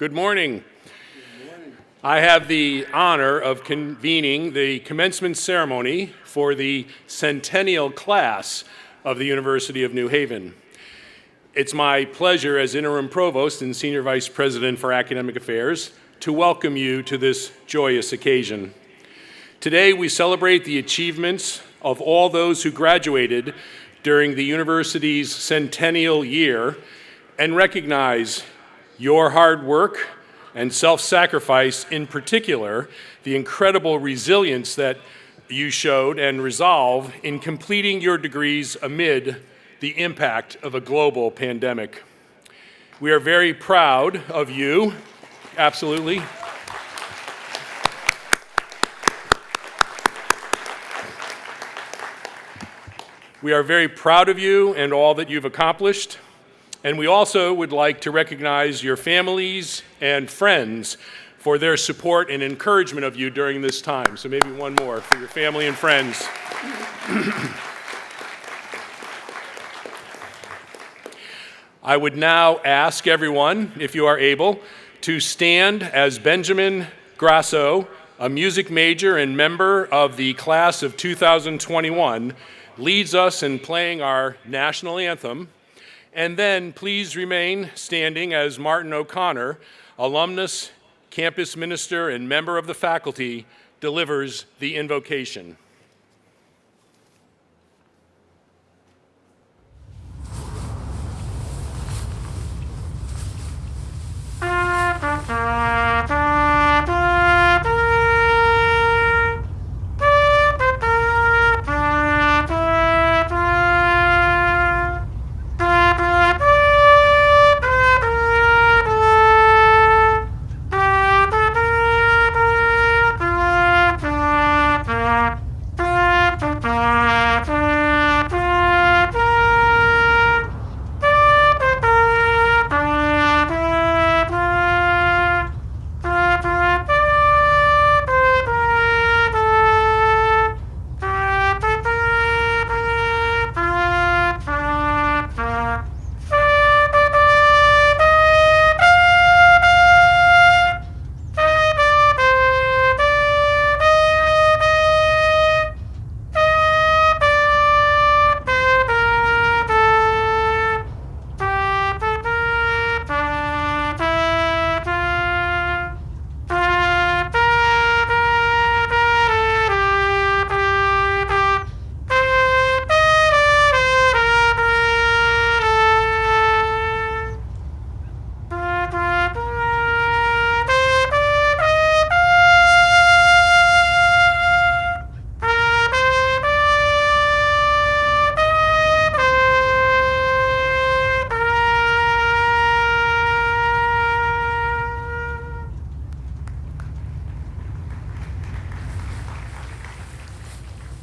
Good morning. I have the honor of convening the commencement ceremony for the Centennial class of the University of New Haven. It's my pleasure as Interim Provost and Senior Vice President for Academic Affairs to welcome you to this joyous occasion. Today we celebrate the achievements of all those who graduated during the university's centennial year and recognize your hard work and self-sacrifice, in particular, the incredible resilience that you showed and resolve in completing your degrees amid the impact of a global pandemic. We are very proud of you, absolutely. We are very proud of you and all that you've accomplished. And we also would like to recognize your families and friends for their support and encouragement of you during this time. So maybe one more for your family and friends. I would now ask everyone, if you are able, to stand as Benjamin Grasso, a music major and member of the class of 2021, leads us in playing our national anthem. And then please remain standing as Martin O'Connor, alumnus, campus minister, and member of the faculty, delivers the invocation.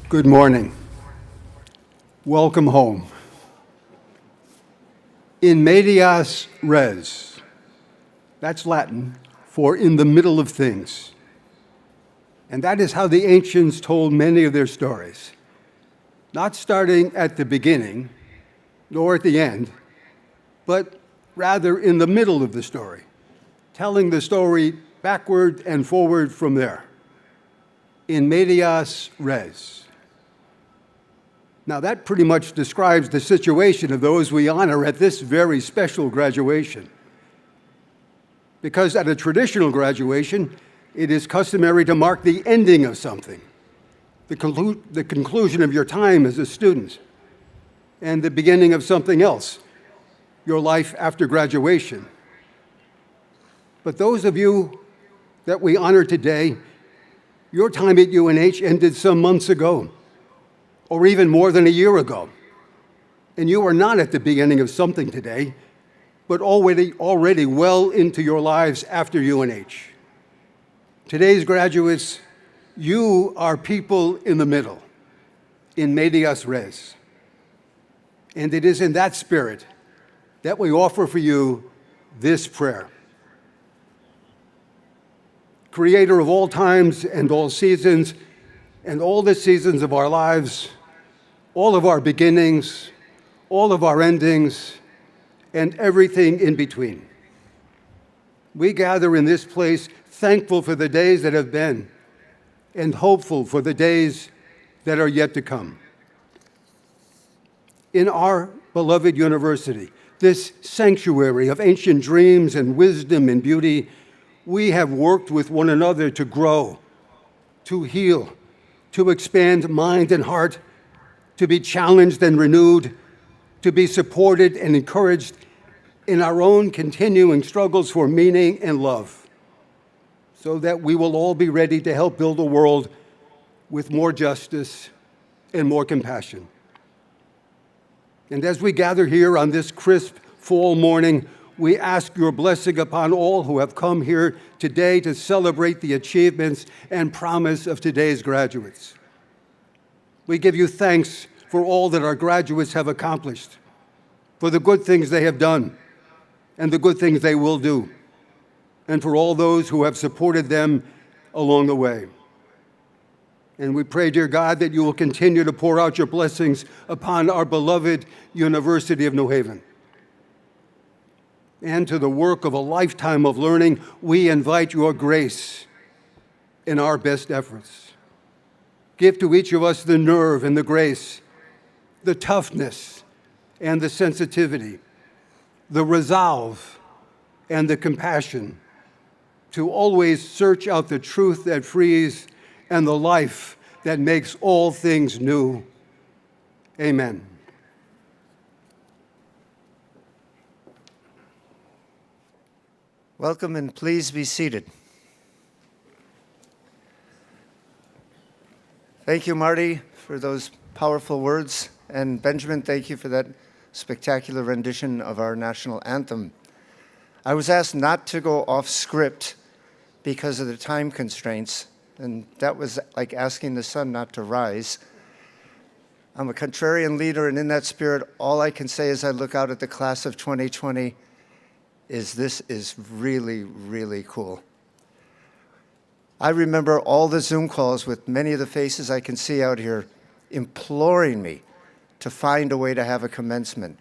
Good morning. Welcome home. In medias res, that's Latin for in the middle of things. And that is how the ancients told many of their stories. Not starting at the beginning, nor at the end, but rather in the middle of the story, telling the story backward and forward from there. In medias res. Now that pretty much describes the situation of those we honor at this very special graduation. Because at a traditional graduation, it is customary to mark the ending of something, the conclusion of your time as a student, and the beginning of something else, your life after graduation. But those of you that we honor today, your time at UNH ended some months ago, or even more than a year ago. And you are not at the beginning of something today, but already well into your lives after UNH. Today's graduates, you are people in the middle, in medias res. And it is in that spirit that we offer for you this prayer. Creator of all times and all seasons, and all the seasons of our lives, all of our beginnings, all of our endings, and everything in between. We gather in this place thankful for the days that have been and hopeful for the days that are yet to come. In our beloved university, this sanctuary of ancient dreams and wisdom and beauty, we have worked with one another to grow, to heal, to expand mind and heart, to be challenged and renewed, to be supported and encouraged in our own continuing struggles for meaning and love, so that we will all be ready to help build a world with more justice and more compassion. And as we gather here on this crisp fall morning, we ask your blessing upon all who have come here today to celebrate the achievements and promise of today's graduates. We give you thanks for all that our graduates have accomplished, for the good things they have done and the good things they will do, and for all those who have supported them along the way. And we pray, dear God, that you will continue to pour out your blessings upon our beloved University of New Haven. And to the work of a lifetime of learning, we invite your grace in our best efforts. Give to each of us the nerve and the grace, the toughness and the sensitivity, the resolve and the compassion to always search out the truth that frees and the life that makes all things new. Amen. Welcome, and please be seated. Thank you, Marty, for those powerful words. And Benjamin, thank you for that spectacular rendition of our national anthem. I was asked not to go off script because of the time constraints, and that was like asking the sun not to rise. I'm a contrarian leader, and in that spirit, all I can say as I look out at the class of 2020 is this is really, really cool. I remember all the Zoom calls with many of the faces I can see out here imploring me to find a way to have a commencement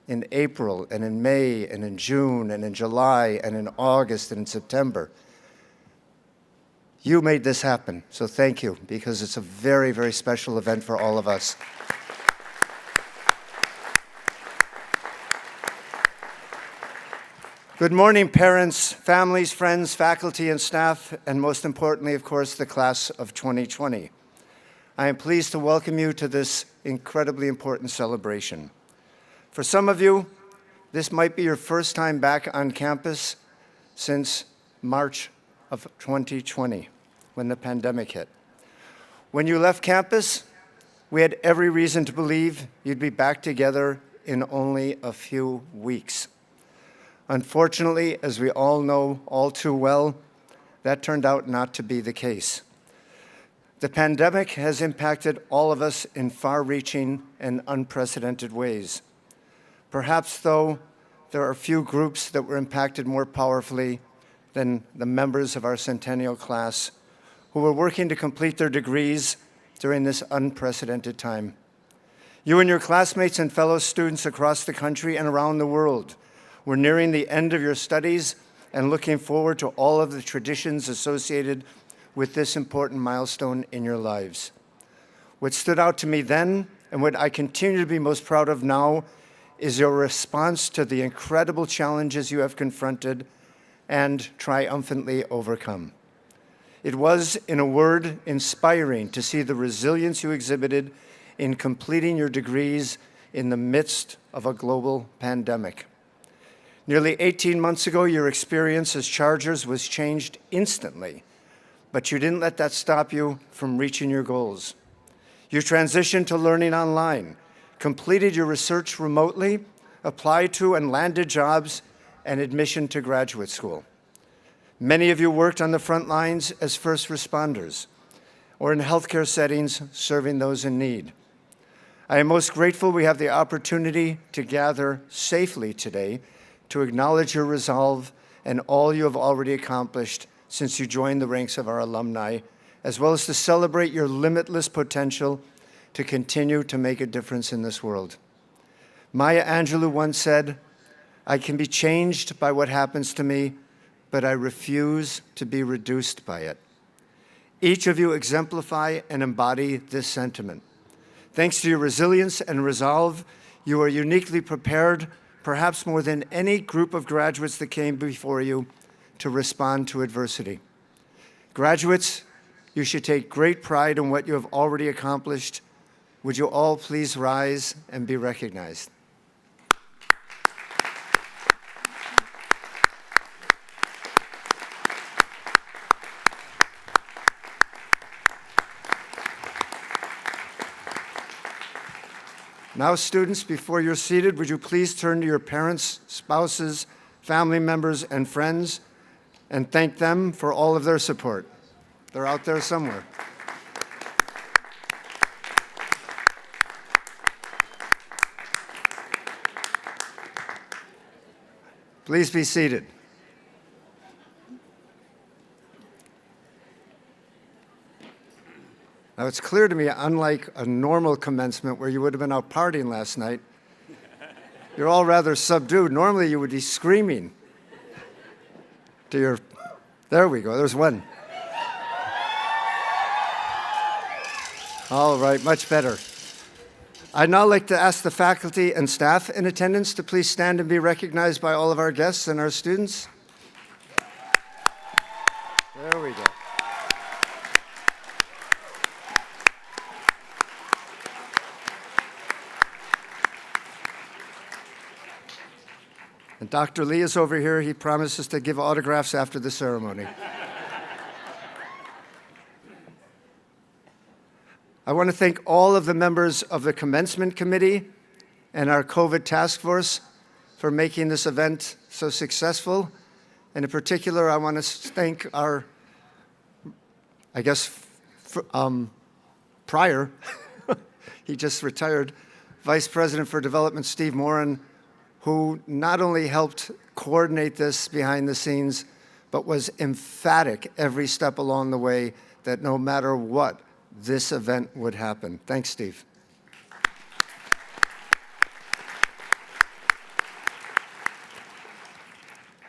in April and in May and in June and in July and in August and in September. You made this happen, so thank you, because it's a very, very special event for all of us. Good morning, parents, families, friends, faculty, and staff, and most importantly, of course, the class of 2020. I am pleased to welcome you to this incredibly important celebration. For some of you, this might be your first time back on campus since March of 2020, when the pandemic hit. When you left campus, we had every reason to believe you'd be back together in only a few weeks. Unfortunately, as we all know all too well, that turned out not to be the case. The pandemic has impacted all of us in far-reaching and unprecedented ways. Perhaps, though, there are few groups that were impacted more powerfully than the members of our Centennial class who were working to complete their degrees during this unprecedented time. You and your classmates and fellow students across the country and around the world were nearing the end of your studies and looking forward to all of the traditions associated with this important milestone in your lives. What stood out to me then, and what I continue to be most proud of now, is your response to the incredible challenges you have confronted and triumphantly overcome. It was, in a word, inspiring to see the resilience you exhibited in completing your degrees in the midst of a global pandemic. Nearly 18 months ago, your experience as Chargers was changed instantly, but you didn't let that stop you from reaching your goals. You transitioned to learning online, completed your research remotely, applied to and landed jobs, and admission to graduate school. Many of you worked on the front lines as first responders or in healthcare settings serving those in need. I am most grateful we have the opportunity to gather safely today to acknowledge your resolve and all you have already accomplished since you joined the ranks of our alumni, as well as to celebrate your limitless potential to continue to make a difference in this world. Maya Angelou once said, "I can be changed by what happens to me, but I refuse to be reduced by it. Each of you exemplify and embody this sentiment. Thanks to your resilience and resolve, you are uniquely prepared, perhaps more than any group of graduates that came before you, to respond to adversity. Graduates, you should take great pride in what you have already accomplished. Would you all please rise and be recognized? Now, students, before you're seated, would you please turn to your parents, spouses, family members, and friends and thank them for all of their support. They're out there somewhere. Please be seated. Now, it's clear to me, unlike a normal commencement where you would have been out partying last night, you're all rather subdued. Normally, you would be screaming to your... There we go, there's one. All right, much better. I'd now like to ask the faculty and staff in attendance to please stand and be recognized by all of our guests and our students. There we go. And Dr. Lee is over here. He promises to give autographs after the ceremony. I want to thank all of the members of the Commencement Committee and our COVID task force for making this event so successful. And in particular, I want to thank our, prior, he just retired, Vice President for Development, Steve Moran, who not only helped coordinate this behind the scenes, but was emphatic every step along the way that no matter what, this event would happen. Thanks, Steve.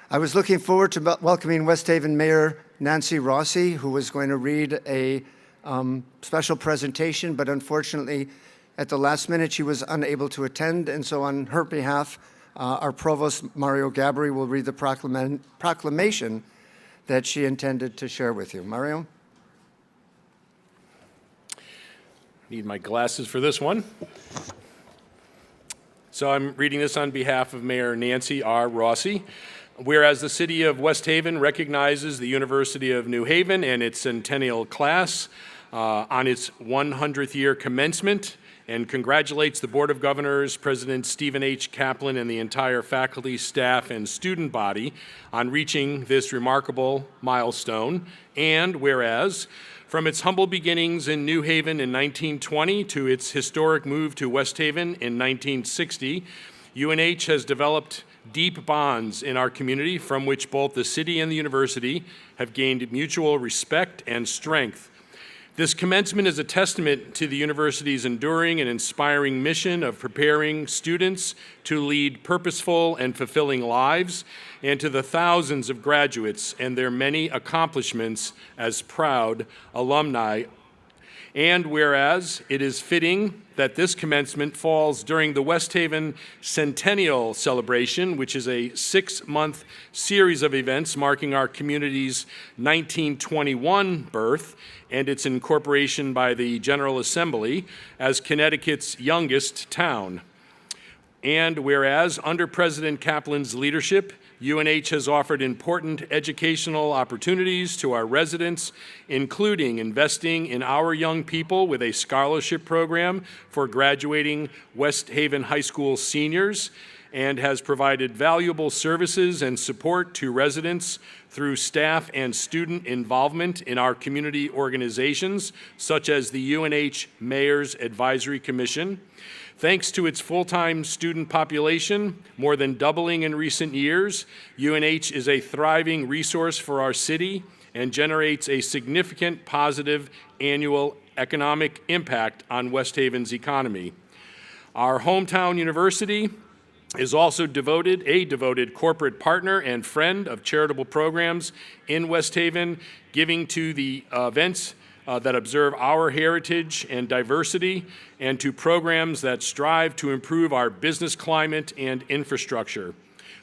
I was looking forward to welcoming West Haven Mayor Nancy Rossi, who was going to read a special presentation, but unfortunately, at the last minute, she was unable to attend, and so on her behalf, our Provost, Mario Gabri, will read the proclamation that she intended to share with you. Mario? Need my glasses for this one. So I'm reading this on behalf of Mayor Nancy R. Rossi. Whereas the city of West Haven recognizes the University of New Haven and its Centennial class on its 100th year commencement, and congratulates the Board of Governors, President Stephen H. Kaplan, and the entire faculty, staff, and student body on reaching this remarkable milestone. And whereas, from its humble beginnings in New Haven in 1920 to its historic move to West Haven in 1960, UNH has developed deep bonds in our community from which both the city and the university have gained mutual respect and strength. This commencement is a testament to the university's enduring and inspiring mission of preparing students to lead purposeful and fulfilling lives, and to the thousands of graduates and their many accomplishments as proud alumni. And whereas it is fitting that this commencement falls during the West Haven Centennial celebration, which is a 6-month series of events marking our community's 1921 birth and its incorporation by the General Assembly as Connecticut's youngest town. And whereas under President Kaplan's leadership, UNH has offered important educational opportunities to our residents, including investing in our young people with a scholarship program for graduating West Haven High School seniors, and has provided valuable services and support to residents through staff and student involvement in our community organizations, such as the UNH Mayor's Advisory Commission. Thanks to its full-time student population, more than doubling in recent years, UNH is a thriving resource for our city and generates a significant positive annual economic impact on West Haven's economy. Our hometown university is also a devoted corporate partner and friend of charitable programs in West Haven, giving to the events that observe our heritage and diversity, and to programs that strive to improve our business climate and infrastructure.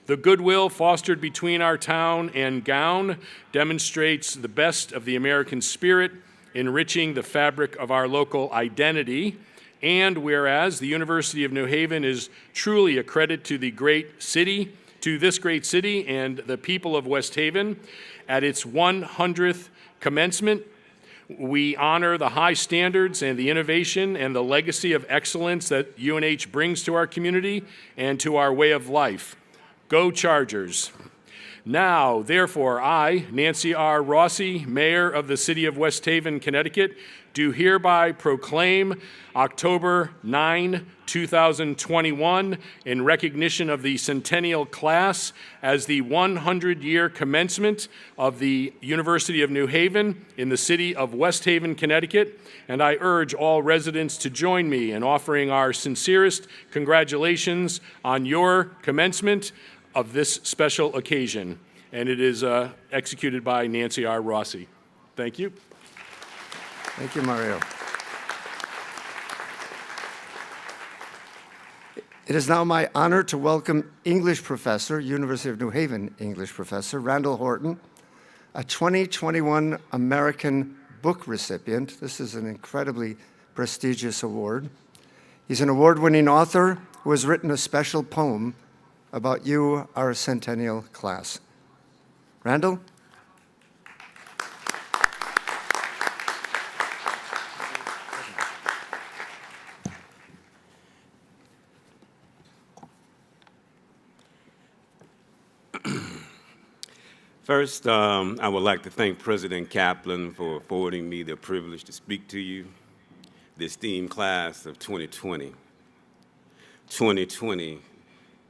The goodwill fostered between our town and gown demonstrates the best of the American spirit, enriching the fabric of our local identity. And whereas the University of New Haven is truly a credit to the great city, to this great city and the people of West Haven, at its 100th commencement, we honor the high standards and the innovation and the legacy of excellence that UNH brings to our community and to our way of life. Go Chargers! Now, therefore, I, Nancy R. Rossi, Mayor of the City of West Haven, Connecticut, do hereby proclaim October 9, 2021, in recognition of the Centennial class as the 100-year commencement of the University of New Haven in the city of West Haven, Connecticut, and I urge all residents to join me in offering our sincerest congratulations on your commencement of this special occasion. And it is executed by Nancy R. Rossi. Thank you. Thank you, Mario. It is now my honor to welcome English professor, University of New Haven English professor, Randall Horton, a 2021 American Book recipient. This is an incredibly prestigious award. He's an award-winning author who has written a special poem about you, our Centennial class. Randall? First, I would like to thank President Kaplan for affording me the privilege to speak to you, the esteemed class of 2020. 2020,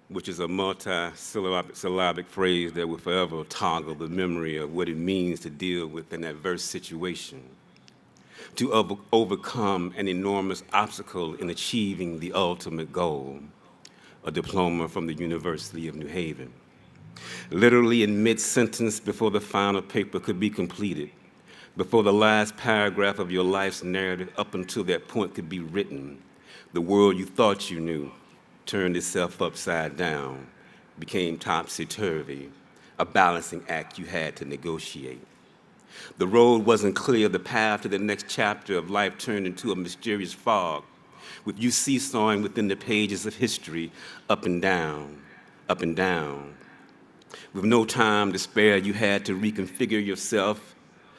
which is a multi-syllabic phrase that will forever toggle the memory of what it means to deal with an adverse situation, to overcome an enormous obstacle in achieving the ultimate goal, a diploma from the University of New Haven. Literally in mid-sentence before the final paper could be completed, before the last paragraph of your life's narrative up until that point could be written, the world you thought you knew turned itself upside down, became topsy-turvy, a balancing act you had to negotiate. The road wasn't clear, the path to the next chapter of life turned into a mysterious fog, with you seesawing within the pages of history, up and down, up and down. With no time to spare, you had to reconfigure yourself,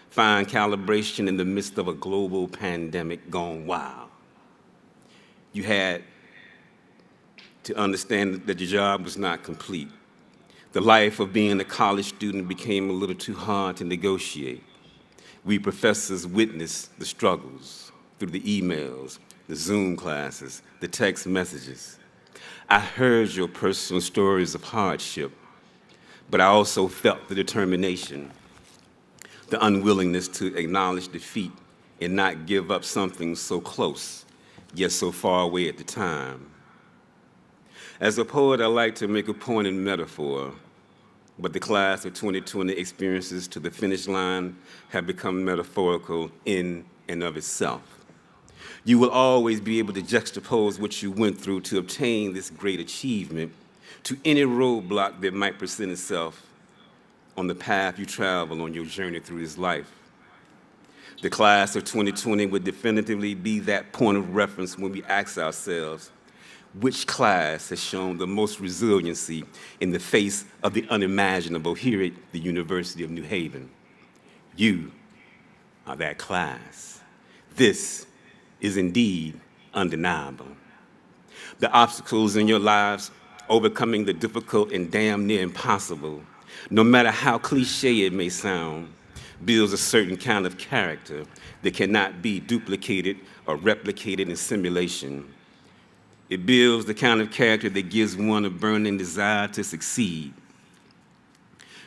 find calibration in the midst of a global pandemic gone wild. You had to understand that your job was not complete. The life of being a college student became a little too hard to negotiate. We professors witnessed the struggles through the emails, the Zoom classes, the text messages. I heard your personal stories of hardship, but I also felt the determination, the unwillingness to acknowledge defeat and not give up something so close, yet so far away at the time. As a poet, I like to make a point in metaphor, but the class of 2020 experiences to the finish line have become metaphorical in and of itself. You will always be able to juxtapose what you went through to obtain this great achievement to any roadblock that might present itself on the path you travel on your journey through this life. The class of 2020 would definitively be that point of reference when we ask ourselves, which class has shown the most resiliency in the face of the unimaginable here at the University of New Haven? You are that class. This is indeed undeniable. The obstacles in your lives, overcoming the difficult and damn near impossible, no matter how cliche it may sound, builds a certain kind of character that cannot be duplicated or replicated in simulation. It builds the kind of character that gives one a burning desire to succeed.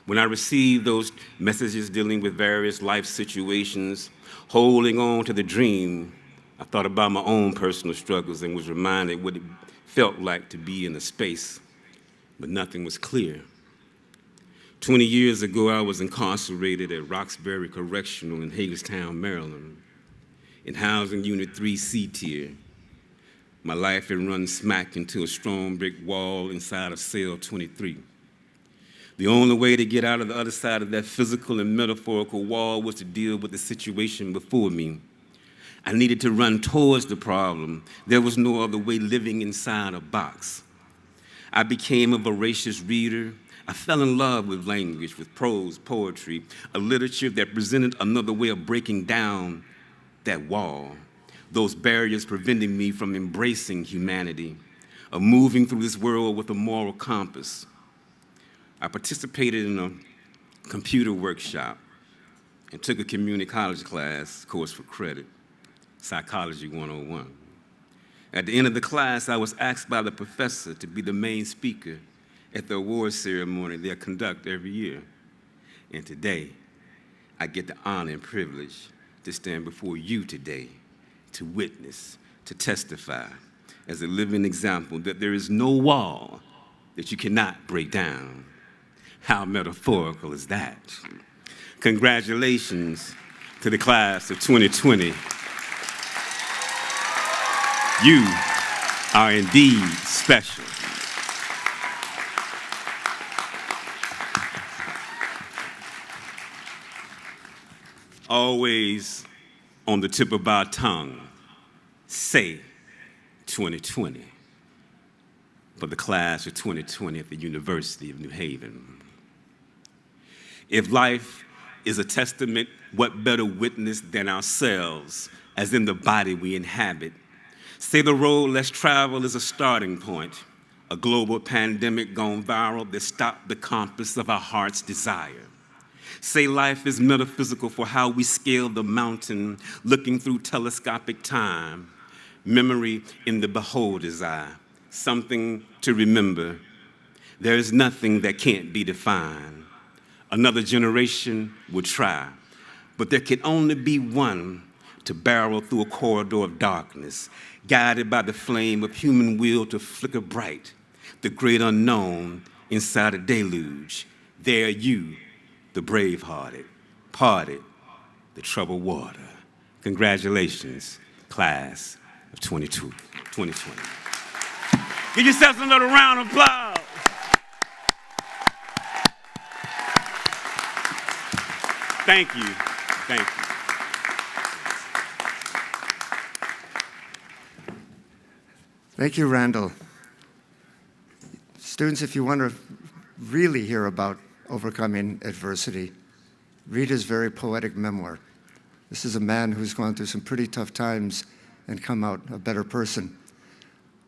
When I received those messages dealing with various life situations, holding on to the dream, I thought about my own personal struggles and was reminded what it felt like to be in a space but nothing was clear. 20 years ago, I was incarcerated at Roxbury Correctional in Hagerstown, Maryland, in Housing Unit 3C tier. My life had run smack into a strong brick wall inside of cell 23. The only way to get out of the other side of that physical and metaphorical wall was to deal with the situation before me. I needed to run towards the problem. There was no other way living inside a box. I became a voracious reader. I fell in love with language, with prose, poetry, a literature that presented another way of breaking down that wall, those barriers preventing me from embracing humanity, of moving through this world with a moral compass. I participated in a computer workshop and took a community college class course for credit, Psychology 101. At the end of the class, I was asked by the professor to be the main speaker at the award ceremony they conduct every year. And today, I get the honor and privilege to stand before you today, to witness, to testify as a living example that there is no wall that you cannot break down. How metaphorical is that? Congratulations to the class of 2020. You are indeed special. Always on the tip of our tongue, say 2020 for the class of 2020 at the University of New Haven. If life is a testament, what better witness than ourselves, as in the body we inhabit? Say the road less traveled is a starting point, a global pandemic gone viral that stopped the compass of our heart's desire. Say life is metaphysical for how we scale the mountain, looking through telescopic time, memory in the beholder's eye, something to remember. There is nothing that can't be defined. Another generation would try, but there can only be one to barrel through a corridor of darkness, guided by the flame of human will to flicker bright, the great unknown inside a deluge. There you, the brave-hearted, parted the troubled water. Congratulations, class of 2020. Give yourselves another round of applause. Thank you. Thank you. Thank you, Randall. Students, if you want to really hear about overcoming adversity, read his very poetic memoir. This is a man who's gone through some pretty tough times and come out a better person.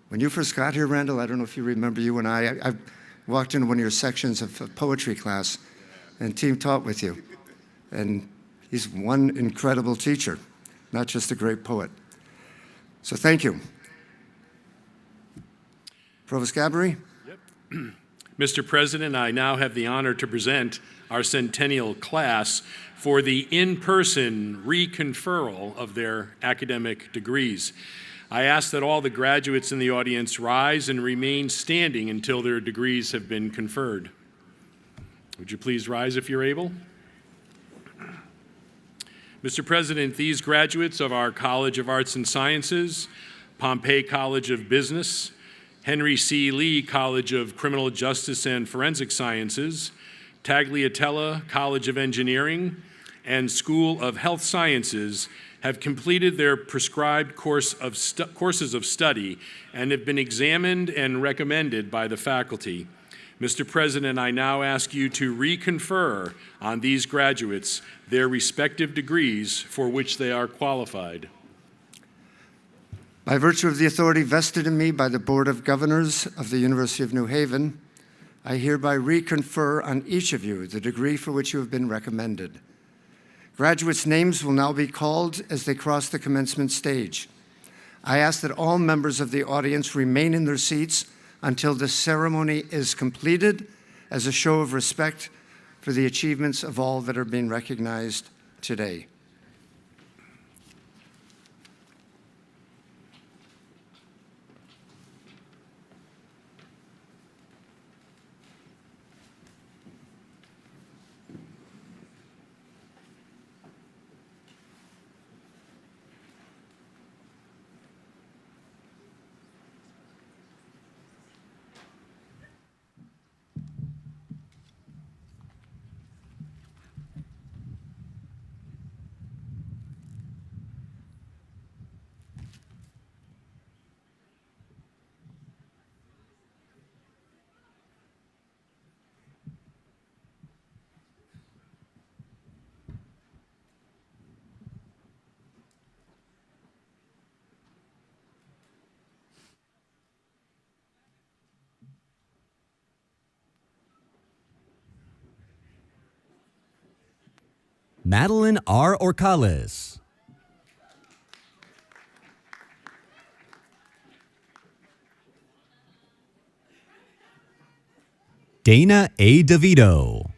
When you first got here, Randall, I don't know if you remember, you and I walked into one of your sections of poetry class and team taught with you. And he's one incredible teacher, not just a great poet. So thank you. Provost Gabbery? Yep. Mr. President, I now have the honor to present our Centennial class for the in-person reconferral of their academic degrees. I ask that all the graduates in the audience rise and remain standing until their degrees have been conferred. Would you please rise if you're able? Mr. President, these graduates of our College of Arts and Sciences, Pompey College of Business, Henry C. Lee College of Criminal Justice and Forensic Sciences, Tagliatella College of Engineering, and School of Health Sciences have completed their prescribed courses of study and have been examined and recommended by the faculty. Mr. President, I now ask you to reconfer on these graduates their respective degrees for which they are qualified. By virtue of the authority vested in me by the Board of Governors of the University of New Haven, I hereby reconfer on each of you the degree for which you have been recommended. Graduates' names will now be called as they cross the commencement stage. I ask that all members of the audience remain in their seats until the ceremony is completed as a show of respect for the achievements of all that are being recognized today. Madeline R. Orcales. Dana A. DeVito.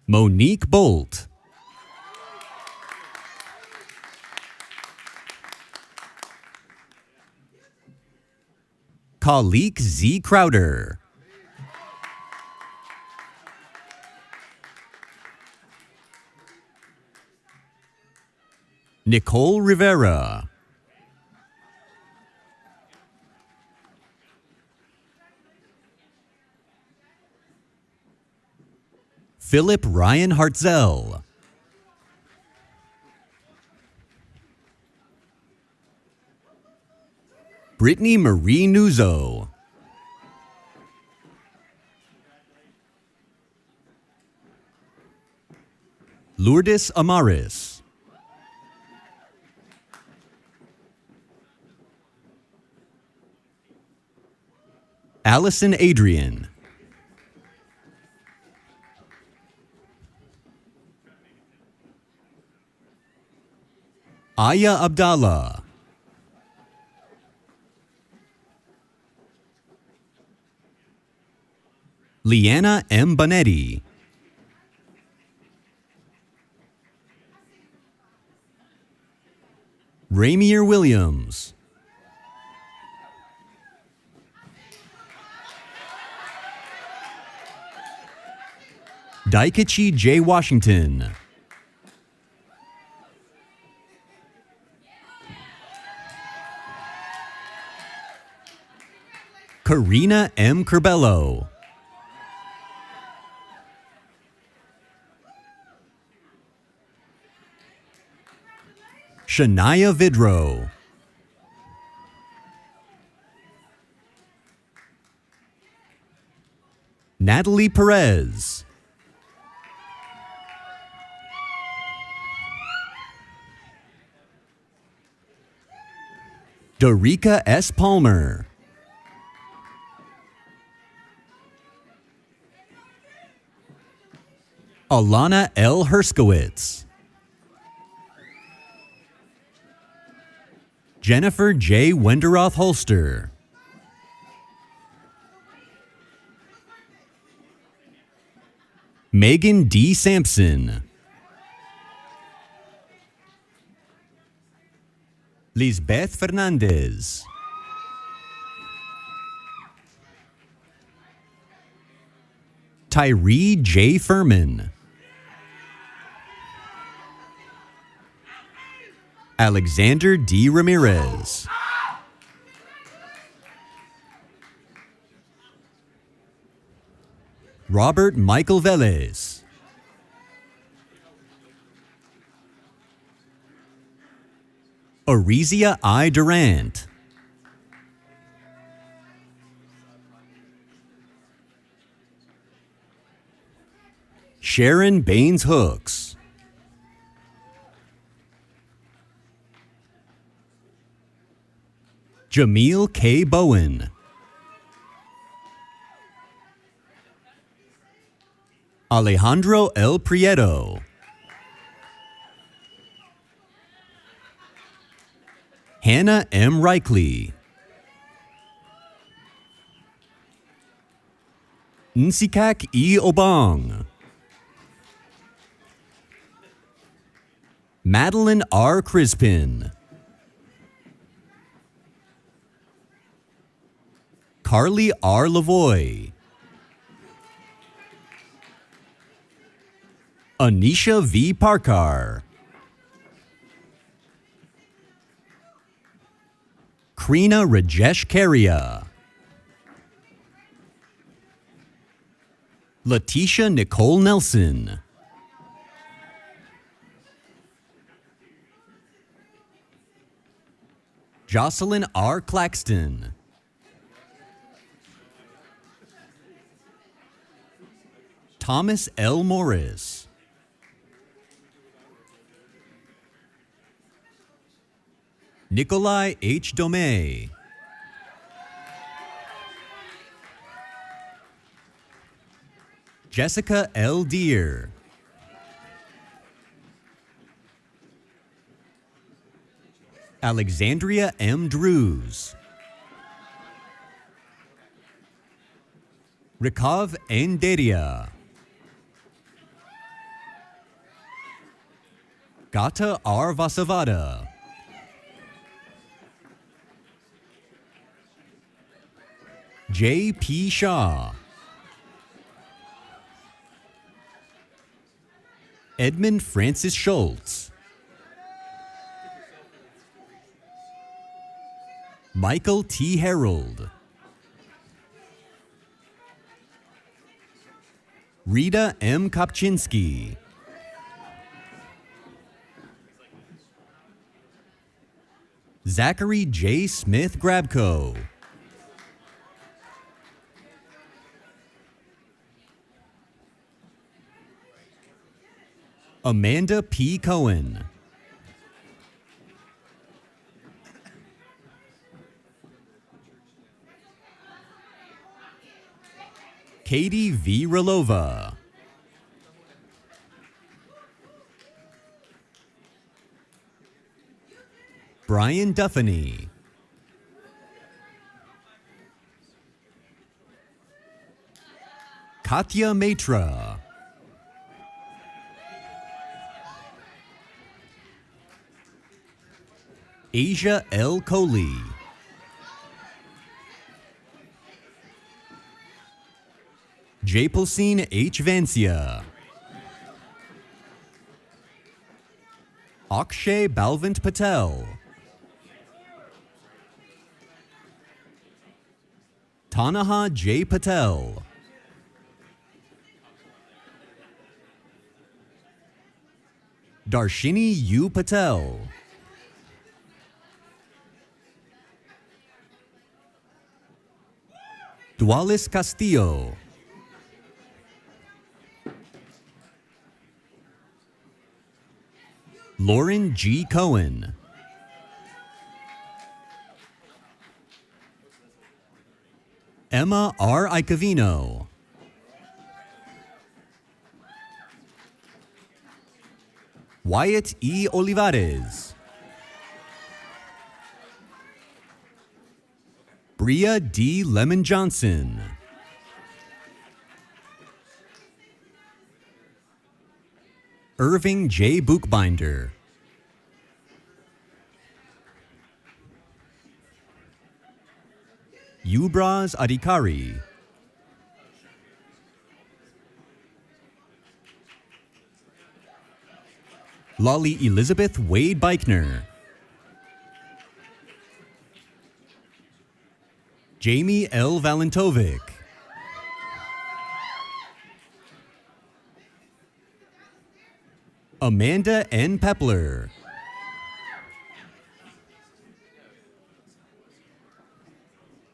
Monique Bolt. Kalik Z. Crowder. Nicole Rivera. Philip Ryan Hartzell. Brittany Marie Nuzzo. Lourdes Amaris. Allison Adrian. Aya Abdallah. Leanna M. Bonetti. Ramier Williams. Daikachi J. Washington. Karina M. Curbello. Shania Vidro. Natalie Perez. Dorica S. Palmer. Alana L. Herskowitz. Jennifer J. Wenderoth Holster. Megan D. Sampson. Lisbeth Fernandez. Tyree J. Furman. Alexander D. Ramirez. Robert Michael Velez. Arizia I. Durant. Sharon Baines Hooks. Jameel K. Bowen. Alejandro L. Prieto. Hannah M. Reikley. Nsikak E. Obong. Madeline R. Crispin. Carly R. Lavoie. Anisha V. Parkar. Krina Rajesh Karia. Letitia Nicole Nelson. Jocelyn R. Claxton. Thomas L. Morris. Nikolai H. Domey. Jessica L. Deere. Alexandria M. Drews. Rikav N. Deria. Gata R. Vasavada. J. P. Shah. Edmund Francis Schultz. Michael T. Harold. Rita M. Kopczynski. Zachary J. Smith Grabko. Amanda P. Cohen. Katie V. Rolova. Brian Duffany. Katya Matra. Asia L. Coley. Japalsine H. Vancia. Akshay Balvant Patel. Tanaha J. Patel. Darshini U. Patel. Dualis Castillo. Lauren G. Cohen. Emma R. Icavino. Wyatt E. Olivares. Bria D. Lemon Johnson. Irving J. Bookbinder. Yubraz Adhikari. Lolly Elizabeth Wade Beichner. Jamie L. Valentovic. Amanda N. Pepler.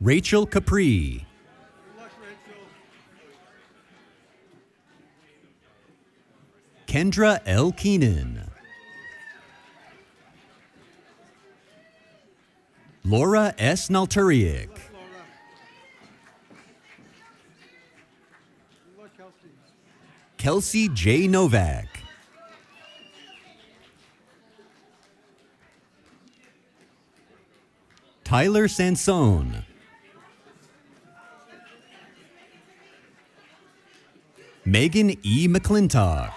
Rachel Capri. Kendra L. Keenan. Laura S. Nalturiak. Kelsey J. Novak. Tyler Sansone. Megan E. McClintock.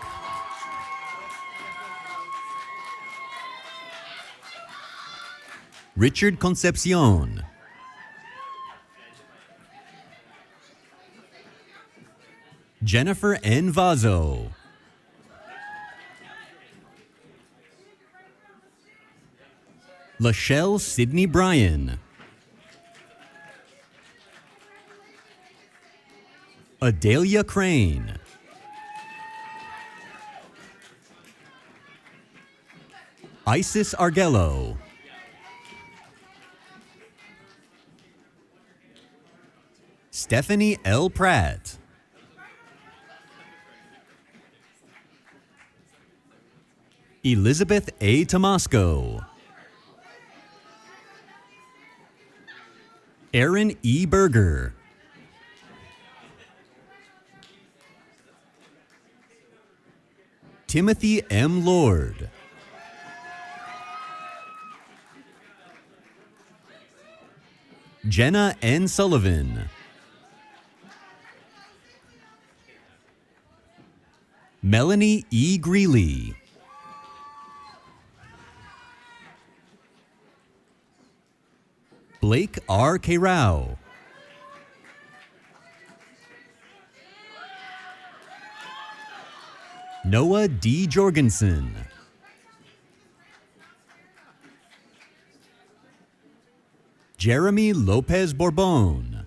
Richard Concepcion. Jennifer N. Vazo. Lachelle Sidney Bryan. Adelia Crane. Isis Argello. Stephanie L. Pratt. Elizabeth A. Tomasco. Aaron E. Berger. Timothy M. Lord. Jenna N. Sullivan. Melanie E. Greeley. Blake R. Kerau. Noah D. Jorgensen. Jeremy Lopez Bourbon.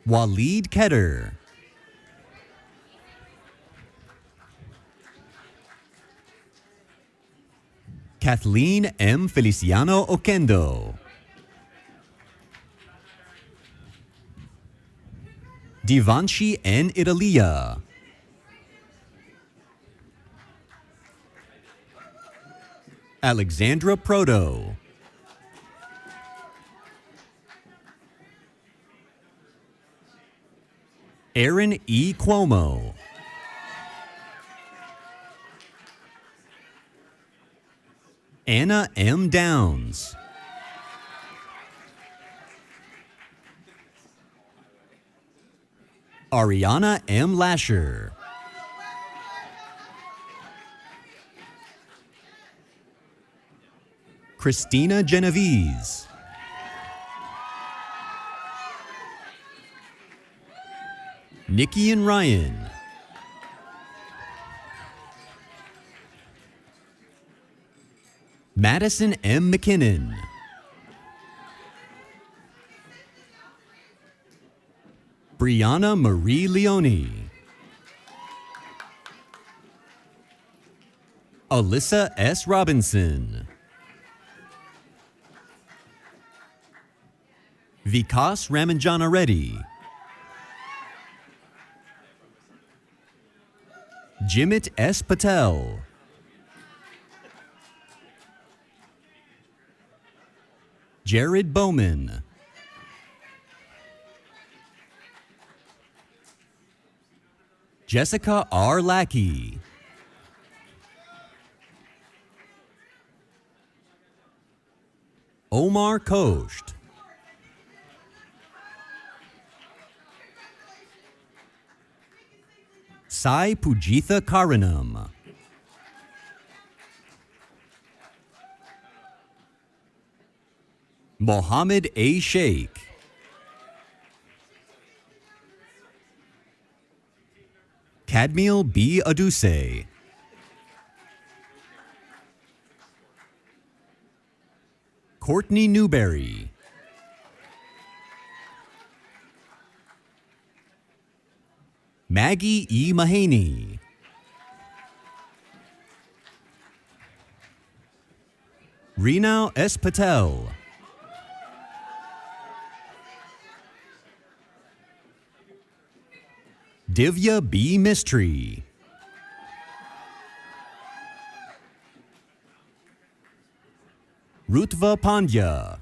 Waleed Ketter. Kathleen M. Feliciano Oquendo. Divanshi N. Italia. Alexandra Proto. Aaron E. Cuomo. Anna M. Downs. Ariana M. Lasher. Christina Genovese. Nikki and Ryan. Madison M. McKinnon. Brianna Marie Leone. Alyssa S. Robinson. Vikas Ramanjana Reddy. Jimit S. Patel. Jared Bowman. Jessica R. Lackey. Omar Kosht. Sai Pujitha Karanam. Mohammed A. Sheikh. Cadmiel B. Aduse. Courtney Newberry. Maggie E. Mahaney. Reenaw S. Patel. Divya B. Mistry. Rutva Pandya.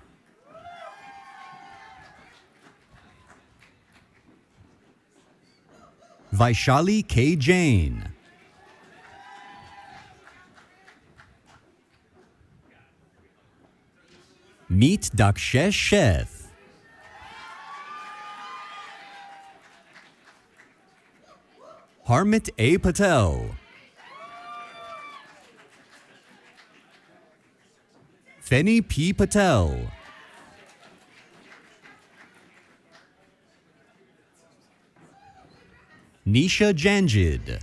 Vaishali K. Jain. Meet Dakshesh Sheth. Harmit A. Patel. Feni P. Patel. Nisha Janjid.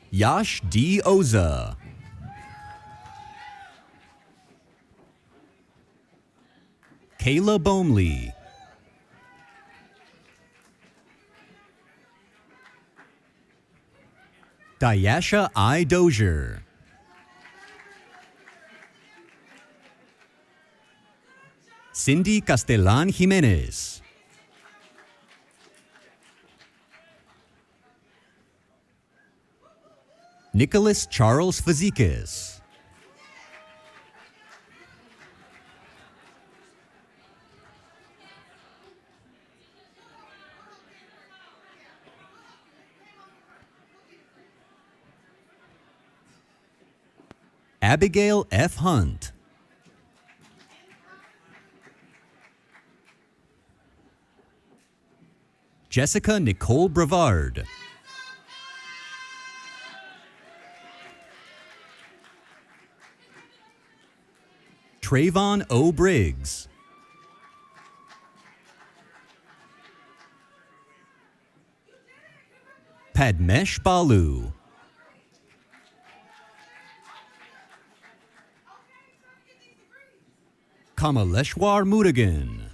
Yash D. Oza. Kayla Bomley. Dayasha I. Dozier. Cindy Castellan Jimenez. Nicholas Charles Fazikis. Abigail F. Hunt. Jessica Nicole Brevard. Trayvon O. Briggs. Padmesh Balu. Kamaleshwar Murugan.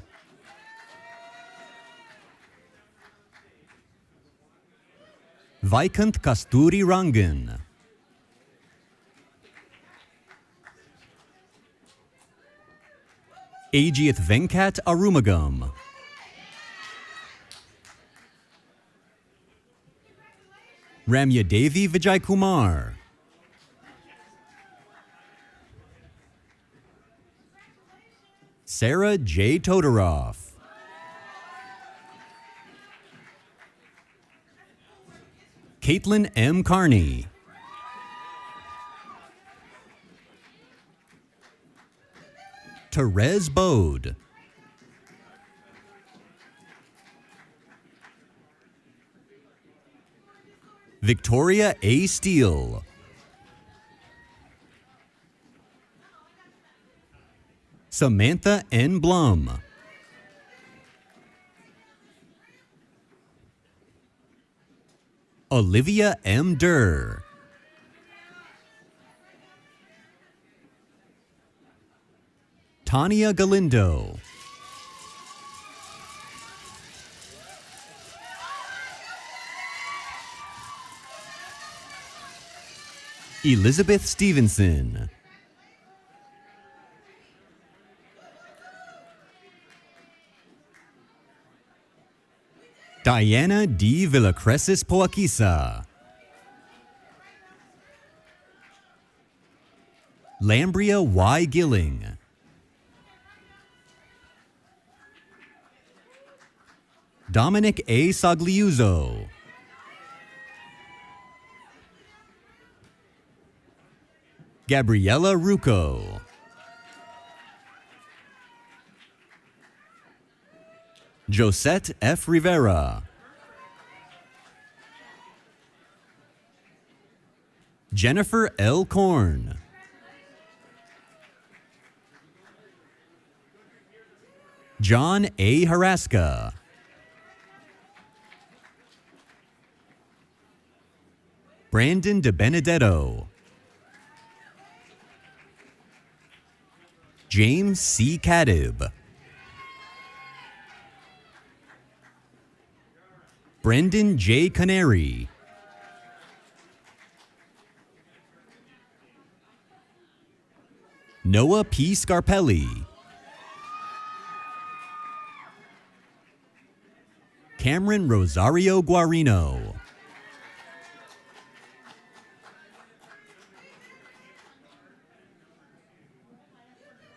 Vaikant Kasturi Rangan. Ajiath Venkat Arumagam. Ramya Devi Vijay Kumar. Sarah J. Todorov. Caitlin M. Carney. Therese Bode. Victoria A. Steele. Samantha N. Blum. Olivia M. Durr. Tanya Galindo. Elizabeth Stevenson. Diana D. Villacresis Poakisa. Lambria Y. Gilling. Dominic A. Sagliuzzo. Gabriella Rucco. Josette F. Rivera. Jennifer L. Korn. John A. Haraska. Brandon De Benedetto. James C. Cadib. Brendan J. Canary. Noah P. Scarpelli. Cameron Rosario Guarino.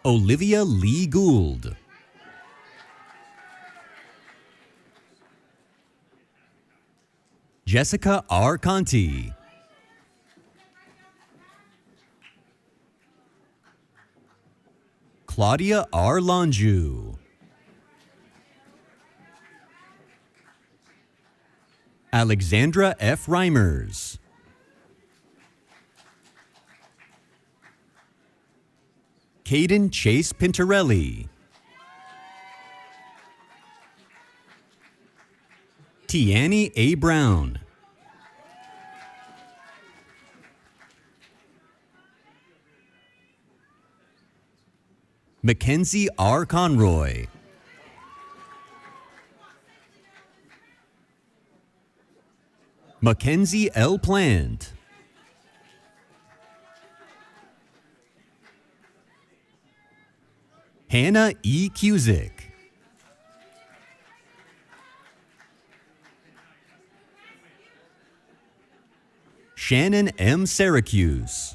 Olivia Lee Gould. Jessica R. Conti. Claudia R. Lonju. Alexandra F. Reimers. Caden Chase Pintarelli. Tiani A. Brown. Mackenzie R. Conroy. Mackenzie L. Plant. Hannah E. Cusick. Shannon M. Syracuse.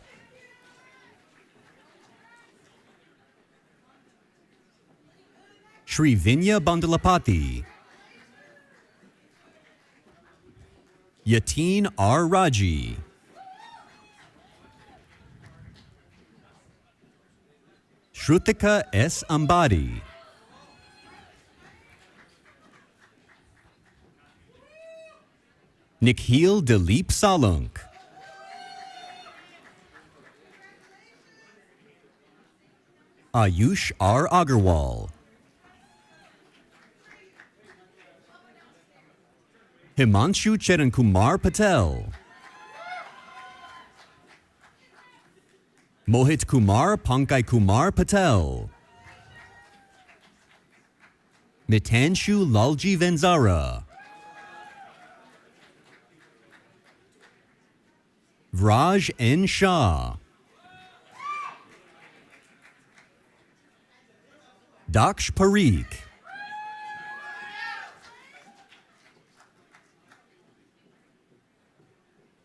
Srivinya Bandalapati. Yateen R. Raji. Shrutika S. Ambadi. Nikhil Dilip Salunk. Ayush R. Agarwal. Himanshu Charan Kumar Patel. Mohit Kumar Pankaj Kumar Patel. Mitanshu Lalji Venzara. Vraj N. Shah. Daksh Parikh.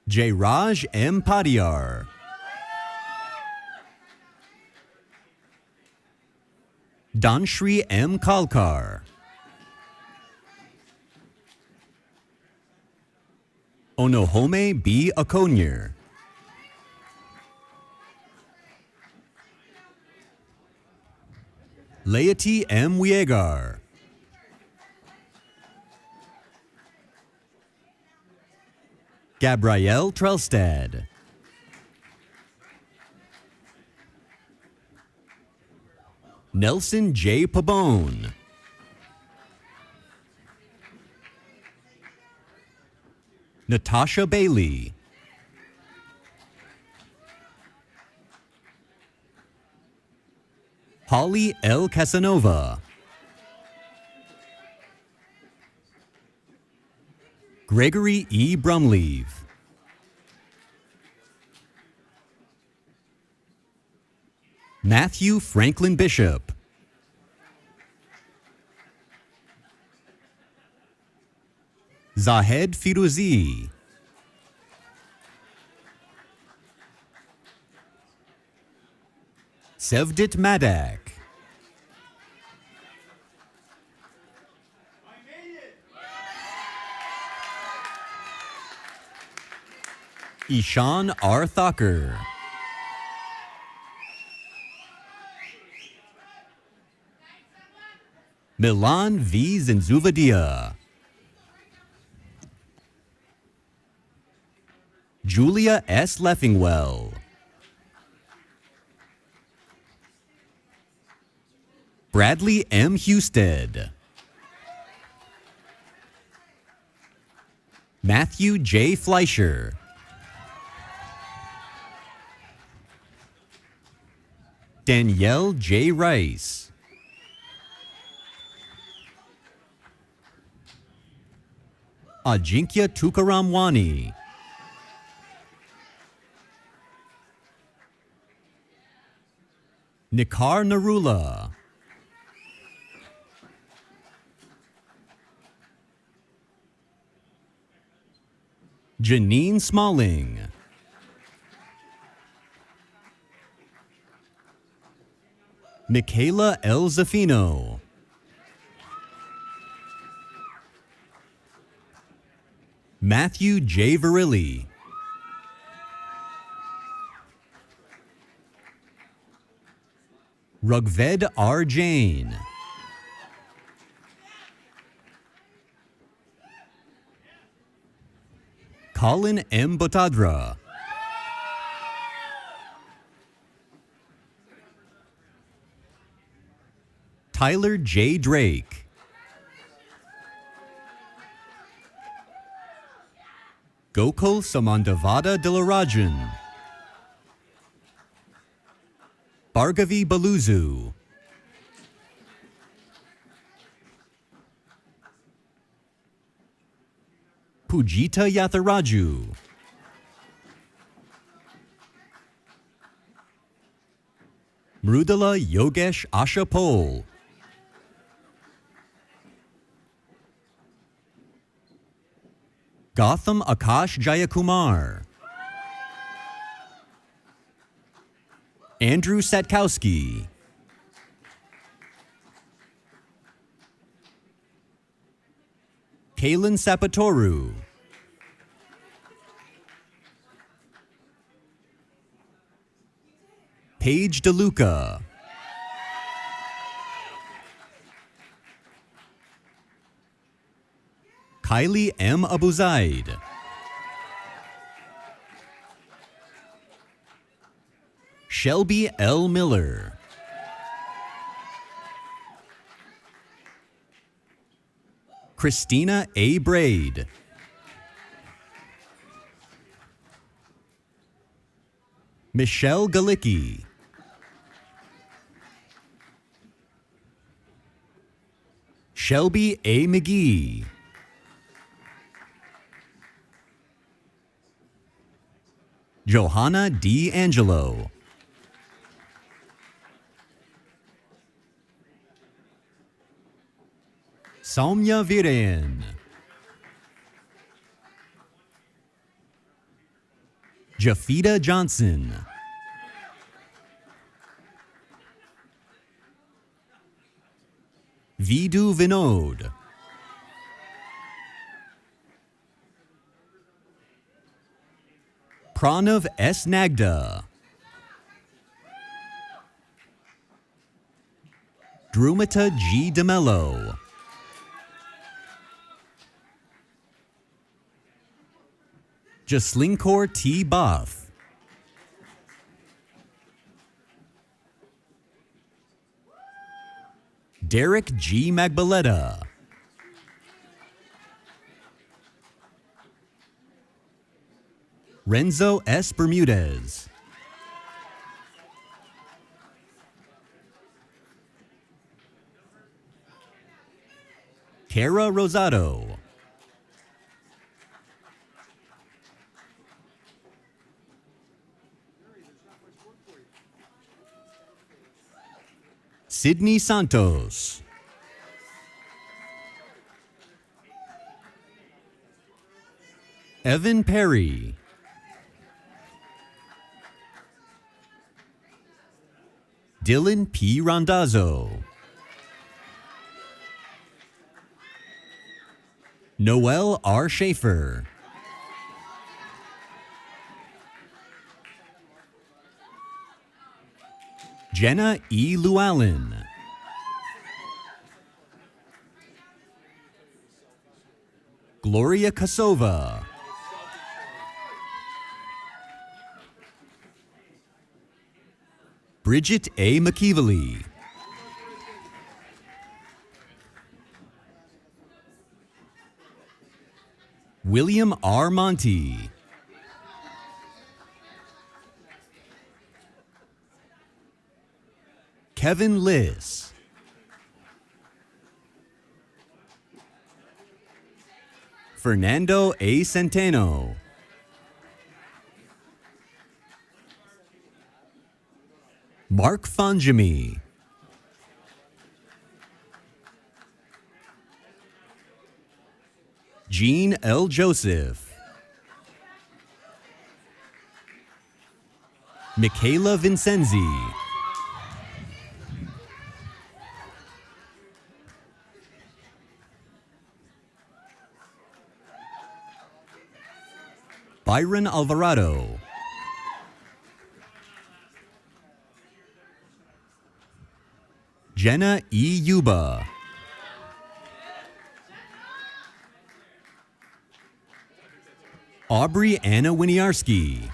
Jayraj M. Padiyar. Danshri M. Kalkar. Onohome B. Akonyer. Laity M. Wiegar. Gabrielle Trelstad. Nelson J. Pabone. Natasha Bailey. Holly L. Casanova. Gregory E. Brumleave. Matthew Franklin Bishop. Zahed Firuzi. Sevdit Madak. Ishan R. Thakur. Milan V. Zinzuvadia. Julia S. Leffingwell. Bradley M. Husted. Matthew J. Fleischer. Danielle J. Rice. Ajinkya Tukaramwani. Nikar Narula. Janine Smalling. Michaela L. Zaffino. Matthew J. Virilli. Rugved R. Jain. Colin M. Botadra. Tyler J. Drake. Gokul Samandavada Dilarajan. Bhargavi Baluzu. Pujita Yatharaju. Mrudala Yogesh Ashapol. Gotham Akash Jayakumar. Andrew Satkowski. Kaylin Sapatoru. Paige DeLuca. Kylie M. Abuzaid. Shelby L. Miller. Christina A. Braid. Michelle Galicki. Shelby A. McGee. Johanna D. Angelo. Soumya Viren. Jafita Johnson. Vidu Vinod. Pranav S. Nagda. Drumita G. DeMello. Jaslinkor T. Buff. Derek G. Magbaleta. Renzo S. Bermudez. Kara Rosado. Sydney Santos. Evan Perry. Dylan P. Randazzo. Noel R. Schaefer. Jenna E. Llewellyn. Gloria Kosova. Bridget A. McKeevely. William R. Monty. Kevin Liss. Fernando A. Centeno. Mark Fanjimi. Jean L. Joseph. Michaela Vincenzi. Byron Alvarado. Jenna E. Yuba. Aubrey Anna Winiarski.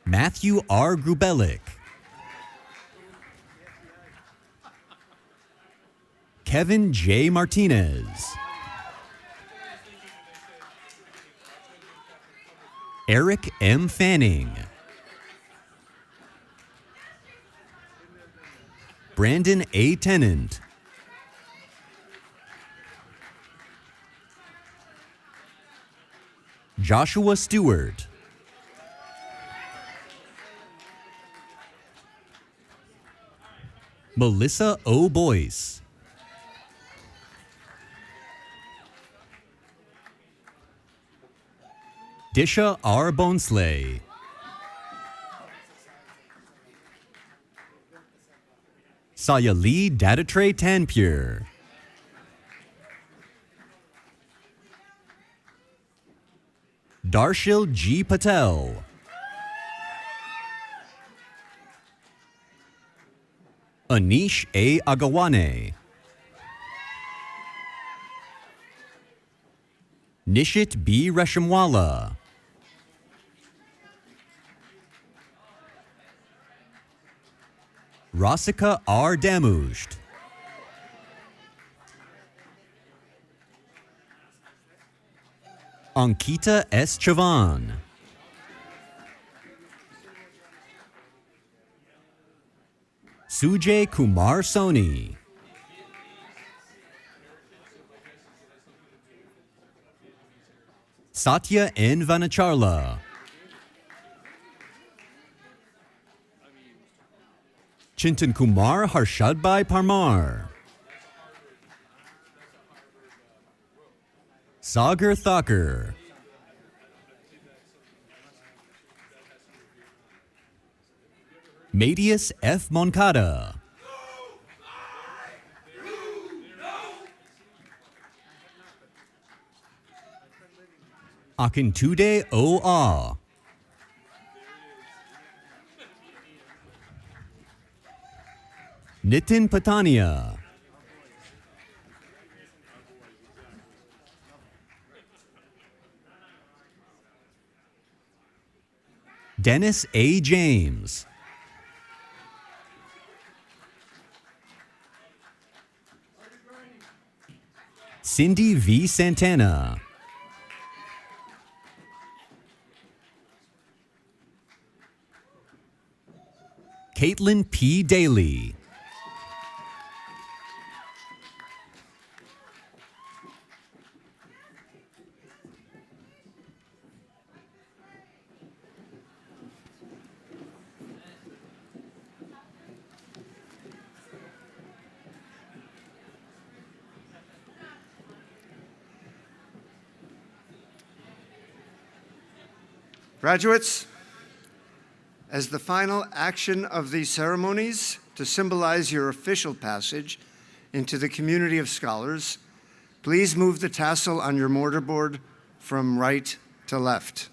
Matthew R. Grubelik. Kevin J. Martinez. Eric M. Fanning. Brandon A. Tennant. Joshua Stewart. Melissa O. Boyce. Disha R. Bonesley. Sayali Datatre Tanpure. Darshil G. Patel. Anish A. Agawane. Nishit B. Reshamwala. Rasika R. Damusht. Ankita S. Chavan. Sujay Kumar Soni. Satya N. Vanacharla. Chintan Kumar Harshadbhai Parmar. Sagar Thakur. Matius F. Moncada. Akintude O. A. Nitin Patania. Dennis A. James. Cindy V. Santana. Caitlin P. Daly. Graduates, as the final action of these ceremonies to symbolize your official passage into the community of scholars, please move the tassel on your mortarboard from right to left.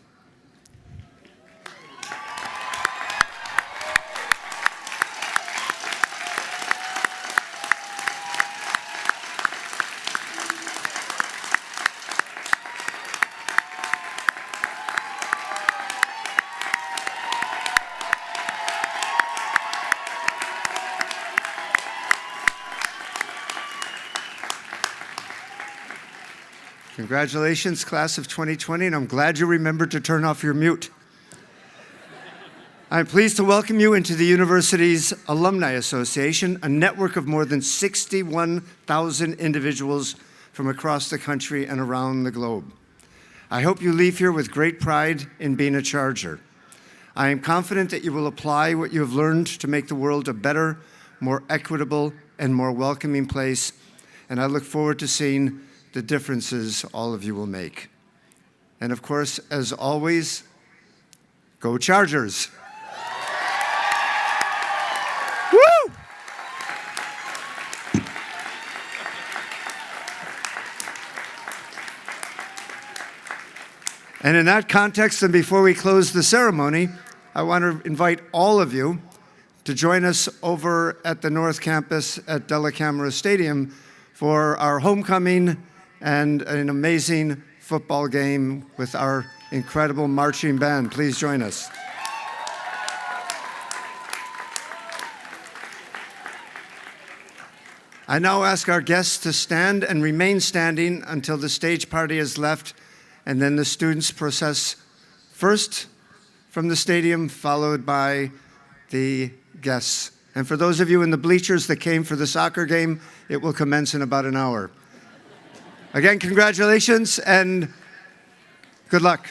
Congratulations, class of 2020, and I'm glad you remembered to turn off your mute. I'm pleased to welcome you into the university's Alumni Association, a network of more than 61,000 individuals from across the country and around the globe. I hope you leave here with great pride in being a Charger. I am confident that you will apply what you have learned to make the world a better, more equitable, and more welcoming place, and I look forward to seeing the differences all of you will make. And of course, as always, go Chargers! Woo! And in that context, and before we close the ceremony, I want to invite all of you to join us over at the North Campus at Della Camera Stadium for our homecoming and an amazing football game with our incredible marching band. Please join us. I now ask our guests to stand and remain standing until the stage party is left, and then the students process first from the stadium, followed by the guests. And for those of you in the bleachers that came for the soccer game, it will commence in about an hour. Again, congratulations and good luck.